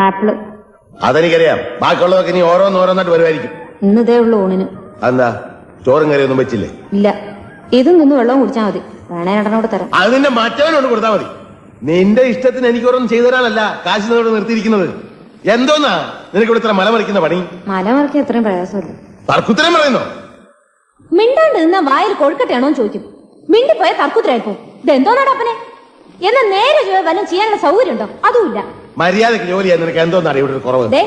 Apple. അതെനിക്കറിയാം. ബാക്കിയുള്ളതൊക്കെ ഇനി ഓരോന്നോരോന്നായിട്ട് വരുമായിരിക്കും. ഇന്നതേ ഉള്ളു ഊണിന്. എന്താ ചോറും കറിയൊന്നും വെച്ചില്ലേ? ഇല്ല, ഇതും നിന്ന് വെള്ളം കുടിച്ചാൽ മതി. വേണേ രണ്ടെണ്ണോട് തരാം. അത് നിന്റെ മറ്റവനോട് കൊടുത്താൽ മതി. നിന്റെ ഇഷ്ടത്തിന് എനിക്ക് ഓരോന്നും ചെയ്തു തരാനല്ല കാശ് നിന്നോട് നിർത്തിയിരിക്കുന്നത്. എന്തോന്നാ നിനക്ക് ഇവിടെ ഇത്ര മലമറിക്കുന്ന പണി? മലമറിക്കാൻ എത്രയും പ്രയാസമില്ല. തർക്കുത്തരം പറയുന്നോ? മിണ്ടാണ്ട് നിന്നാ വായിൽ കൊഴുക്കട്ടെയാണോ ചോദിക്കും. മിണ്ടിപ്പോയ തർക്കുത്തരായിപ്പോ. ഇതെന്തോന്നാണ് അപ്പനെ? എന്നാ നേരെ വല്ലതും ചെയ്യാനുള്ള സൗകര്യം ഉണ്ടോ? അതുമില്ല. മര്യാദക്ക് ജോലി ചെയ്യാൻ നിനക്ക് എന്തോന്നാണ് ഇവിടെ ഒരു കുറവ്?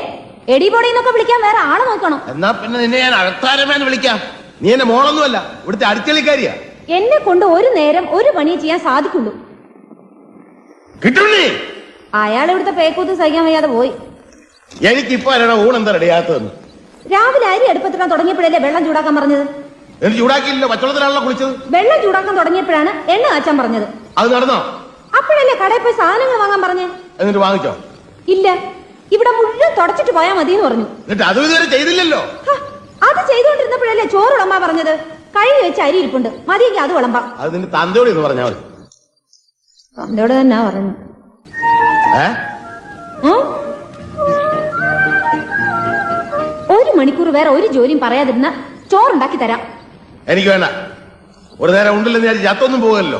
എടിപൊടിന്നൊക്കെ വിളിക്കാൻ വേറെ ആളെ നോക്കണം. എന്നാ പിന്നെ നിന്നെ ഞാൻ അകത്താരമേന്ന് വിളിക്കാം. നീ എന്റെ മോളൊന്നുമല്ല, ഇവിടുത്തെ അടുക്കളിക്കാരിയാ. എന്നെ കൊണ്ട് ഒരു നേരം ഒരു പണി ചെയ്യാൻ സാധിക്കുള്ളൂ. കിട്ടുണ്ണി, അയാൾ ഇവിടുത്തെ പേക്കൂത്ത് സഹിക്കാൻ വയ്യാതെ പോയി. എനിക്കിപ്പോ ഊണെന്താ റെഡിയാത്തതെന്ന്? രാവിലെ അരി അടുപ്പത്തിടാൻ തുടങ്ങിയപ്പോഴല്ലേ വെള്ളം ചൂടാക്കാൻ പറഞ്ഞത്? എനിക്ക് ചൂടാക്കിയില്ലല്ലോ, പച്ചവെള്ളത്തിലാണല്ലോ കുളിച്ചത്. വെള്ളം ചൂടാക്കാൻ തുടങ്ങിയപ്പോഴാണ് എണ്ണ കാച്ചാൻ പറഞ്ഞത്. അത് നടന്നോ? അപ്പോഴല്ലേ കടയിൽ പോയി സാധനങ്ങൾ വാങ്ങാൻ പറഞ്ഞേ? എന്നിട്ട് വാങ്ങിച്ചോ? ഇല്ല, ഇവിടെ മുഴുവൻ തുടച്ചിട്ട് പോയാൽ മതി എന്ന് പറഞ്ഞു. എന്നിട്ട് അത് ഇതുവരെ ചെയ്തില്ലല്ലോ. അത് ചെയ്തുകൊണ്ടിരുന്നപ്പോഴല്ലേ ചോറ് വിളമ്പാ പറഞ്ഞത്. കഴുകി വെച്ച് അരി ഇരിപ്പുണ്ട്, മതിയെങ്കിൽ അത് വിളമ്പാം. അത് നിന്റെ തന്തയോട് എന്ന് പറഞ്ഞാൽ മതി. തന്തയോട് തന്നെ പറഞ്ഞു. ഒരു മണിക്കൂർ വേറെ ഒരു ജോലിയും പറയാതിരുന്ന ചോറുണ്ടാക്കി തരാം. എനിക്ക് വേണ്ട. ഒരു നേരം ഉണ്ടില്ലെന്ന് വിചാരിച്ച് ചത്തൊന്നും പോകല്ലോ.